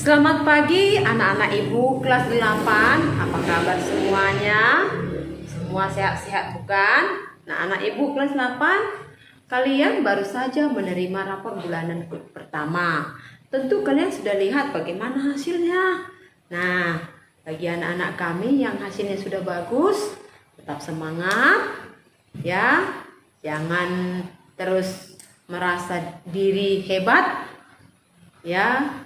Selamat pagi anak-anak ibu kelas 8. Apa kabar semuanya? Semua sehat-sehat bukan? Nah, anak ibu kelas 8, kalian baru saja menerima rapor bulanan pertama. Tentu kalian sudah lihat bagaimana hasilnya. Nah, bagi anak-anak kami yang hasilnya sudah bagus, tetap semangat ya. Jangan terus merasa diri hebat ya.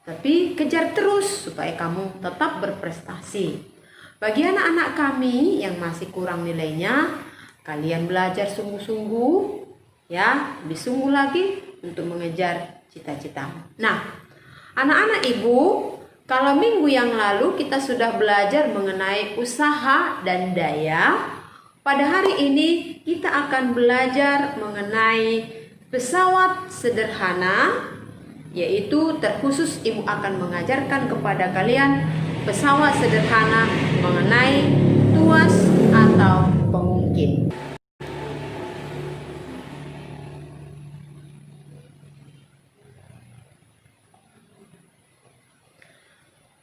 Tapi kejar terus supaya kamu tetap berprestasi. Bagi anak-anak kami yang masih kurang nilainya, kalian belajar sungguh-sungguh ya, lebih sungguh lagi untuk mengejar cita-cita. Nah, anak-anak ibu, kalau minggu yang lalu kita sudah belajar mengenai usaha dan daya, pada hari ini kita akan belajar mengenai pesawat sederhana, yaitu terkhusus ibu akan mengajarkan kepada kalian pesawat sederhana mengenai tuas atau pengungkit.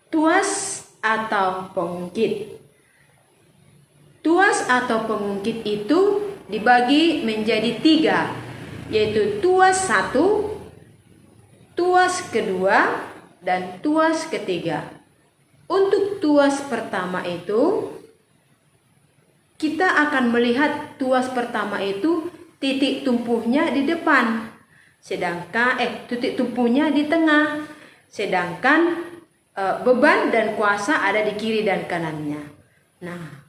Tuas atau pengungkit. Tuas atau pengungkit itu dibagi menjadi 3, yaitu tuas 1, tuas kedua, dan tuas ketiga. Untuk tuas pertama itu, kita akan melihat tuas pertama itu titik tumpunya di depan, sedangkan titik tumpunya di tengah, sedangkan beban dan kuasa ada di kiri dan kanannya. Nah,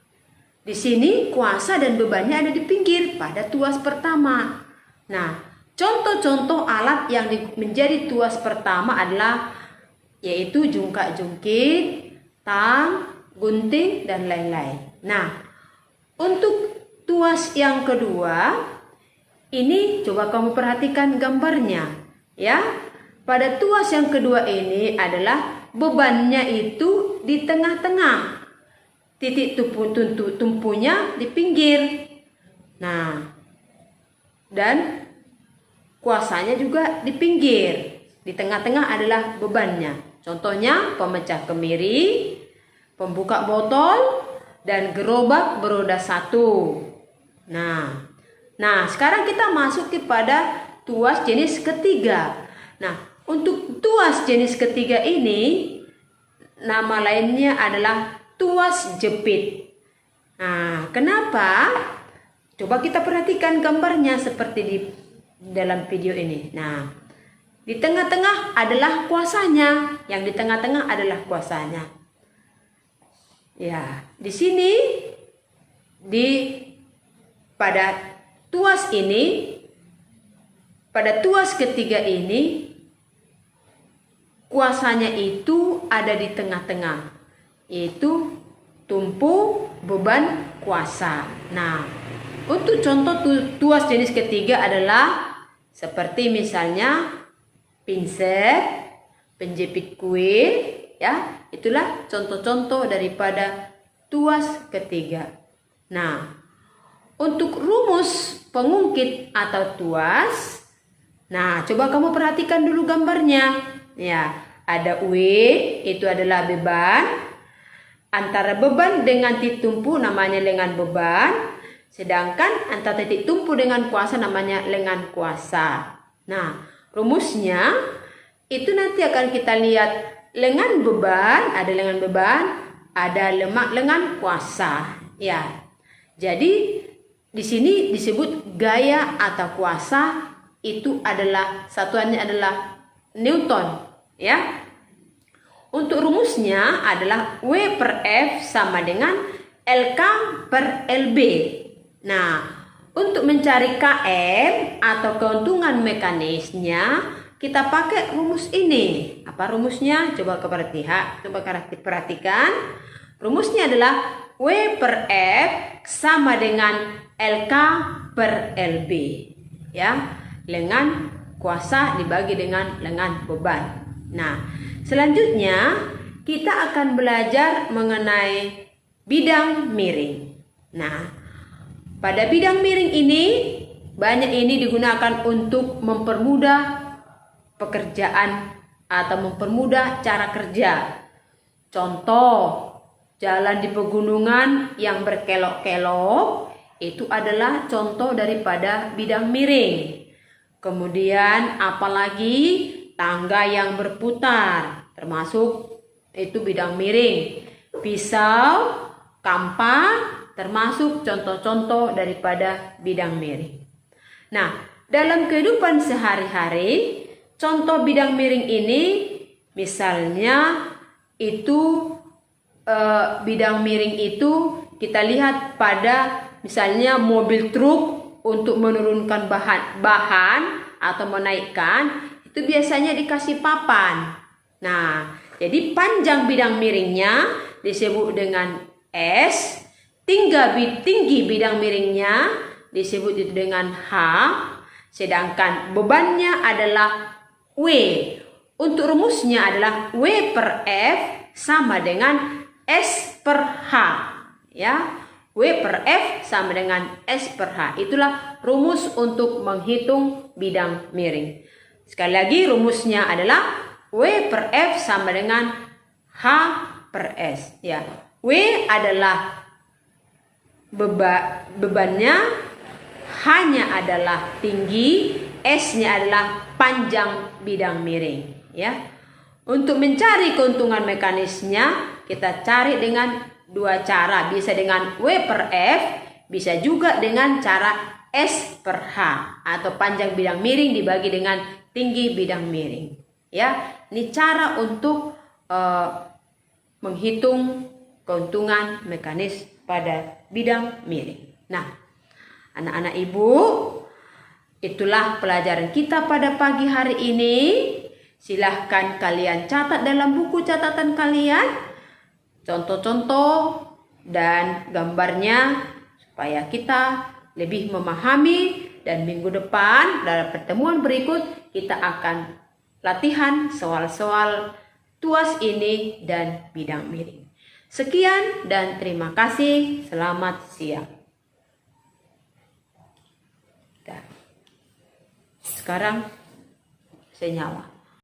di sini kuasa dan bebannya ada di pinggir pada tuas pertama. Nah, contoh-contoh alat yang menjadi tuas pertama adalah yaitu jungkak-jungkit, tang, gunting, dan lain-lain. Nah, untuk tuas yang kedua, ini coba kamu perhatikan gambarnya ya. Pada tuas yang kedua ini adalah bebannya itu di tengah-tengah, titik tumpunya di pinggir. Nah, dan kuasanya juga di pinggir. Di tengah-tengah adalah bebannya. Contohnya pemecah kemiri, pembuka botol, dan gerobak beroda 1. Nah, sekarang kita masuk kepada tuas jenis ketiga. Nah, untuk tuas jenis ketiga ini, nama lainnya adalah tuas jepit. Nah, kenapa? Coba kita perhatikan gambarnya seperti di dalam video ini. Nah, di tengah-tengah adalah kuasanya. Yang di tengah-tengah adalah kuasanya. Ya, di sini pada tuas ini, pada tuas ketiga ini, kuasanya itu ada di tengah-tengah, yaitu tumpu, beban, kuasa. Nah, untuk contoh tuas jenis ketiga adalah seperti misalnya pinset, penjepit kuil, ya. Itulah contoh-contoh daripada tuas ketiga. Nah, untuk rumus pengungkit atau tuas, nah coba kamu perhatikan dulu gambarnya. Ya, ada W, itu adalah beban. Antara beban dengan titik tumpu namanya lengan beban. Sedangkan antara titik tumpu dengan kuasa namanya lengan kuasa. Nah, rumusnya itu nanti akan kita lihat lengan beban, ada lengan kuasa. Ya. Jadi di sini disebut gaya atau kuasa, itu adalah satuannya adalah Newton, ya. Untuk rumusnya adalah W per F sama dengan LK per LB. Nah, untuk mencari Km atau keuntungan mekanisnya, kita pakai rumus ini. Apa rumusnya? Coba perhatikan. Rumusnya adalah W per F sama dengan LK per LB. Ya, lengan kuasa dibagi dengan lengan beban. Nah, selanjutnya kita akan belajar mengenai bidang miring. Nah, pada bidang miring ini, banyak ini digunakan untuk mempermudah pekerjaan atau mempermudah cara kerja. Contoh, jalan di pegunungan yang berkelok-kelok itu adalah contoh daripada bidang miring. Kemudian apalagi tangga yang berputar, termasuk itu bidang miring. Pisau, kampak, termasuk contoh-contoh daripada bidang miring. Nah, dalam kehidupan sehari-hari, contoh bidang miring ini misalnya itu bidang miring itu kita lihat pada misalnya mobil truk untuk menurunkan bahan atau menaikkan, itu biasanya dikasih papan. Nah, jadi panjang bidang miringnya disebut dengan S, tinggi bidang miringnya disebut itu dengan H, sedangkan bebannya adalah W. Untuk rumusnya adalah W per F sama dengan S per H. Ya, W per F sama dengan S per H. Itulah rumus untuk menghitung bidang miring. Sekali lagi rumusnya adalah W per F sama dengan H per S. Ya, W adalah bebannya, H-nya adalah tinggi, S-nya adalah panjang bidang miring. Ya, untuk mencari keuntungan mekanisnya kita cari dengan dua cara, bisa dengan W per F, bisa juga dengan cara S per H atau panjang bidang miring dibagi dengan tinggi bidang miring. Ya, ini cara untuk menghitung keuntungan mekanis pada bidang miring. Nah, anak-anak ibu, itulah pelajaran kita pada pagi hari ini. Silahkan kalian catat dalam buku catatan kalian contoh-contoh dan gambarnya supaya kita lebih memahami, dan minggu depan dalam pertemuan berikut kita akan latihan soal-soal tuas ini dan bidang miring. Sekian dan terima kasih. Selamat siang. Sekarang saya nyala.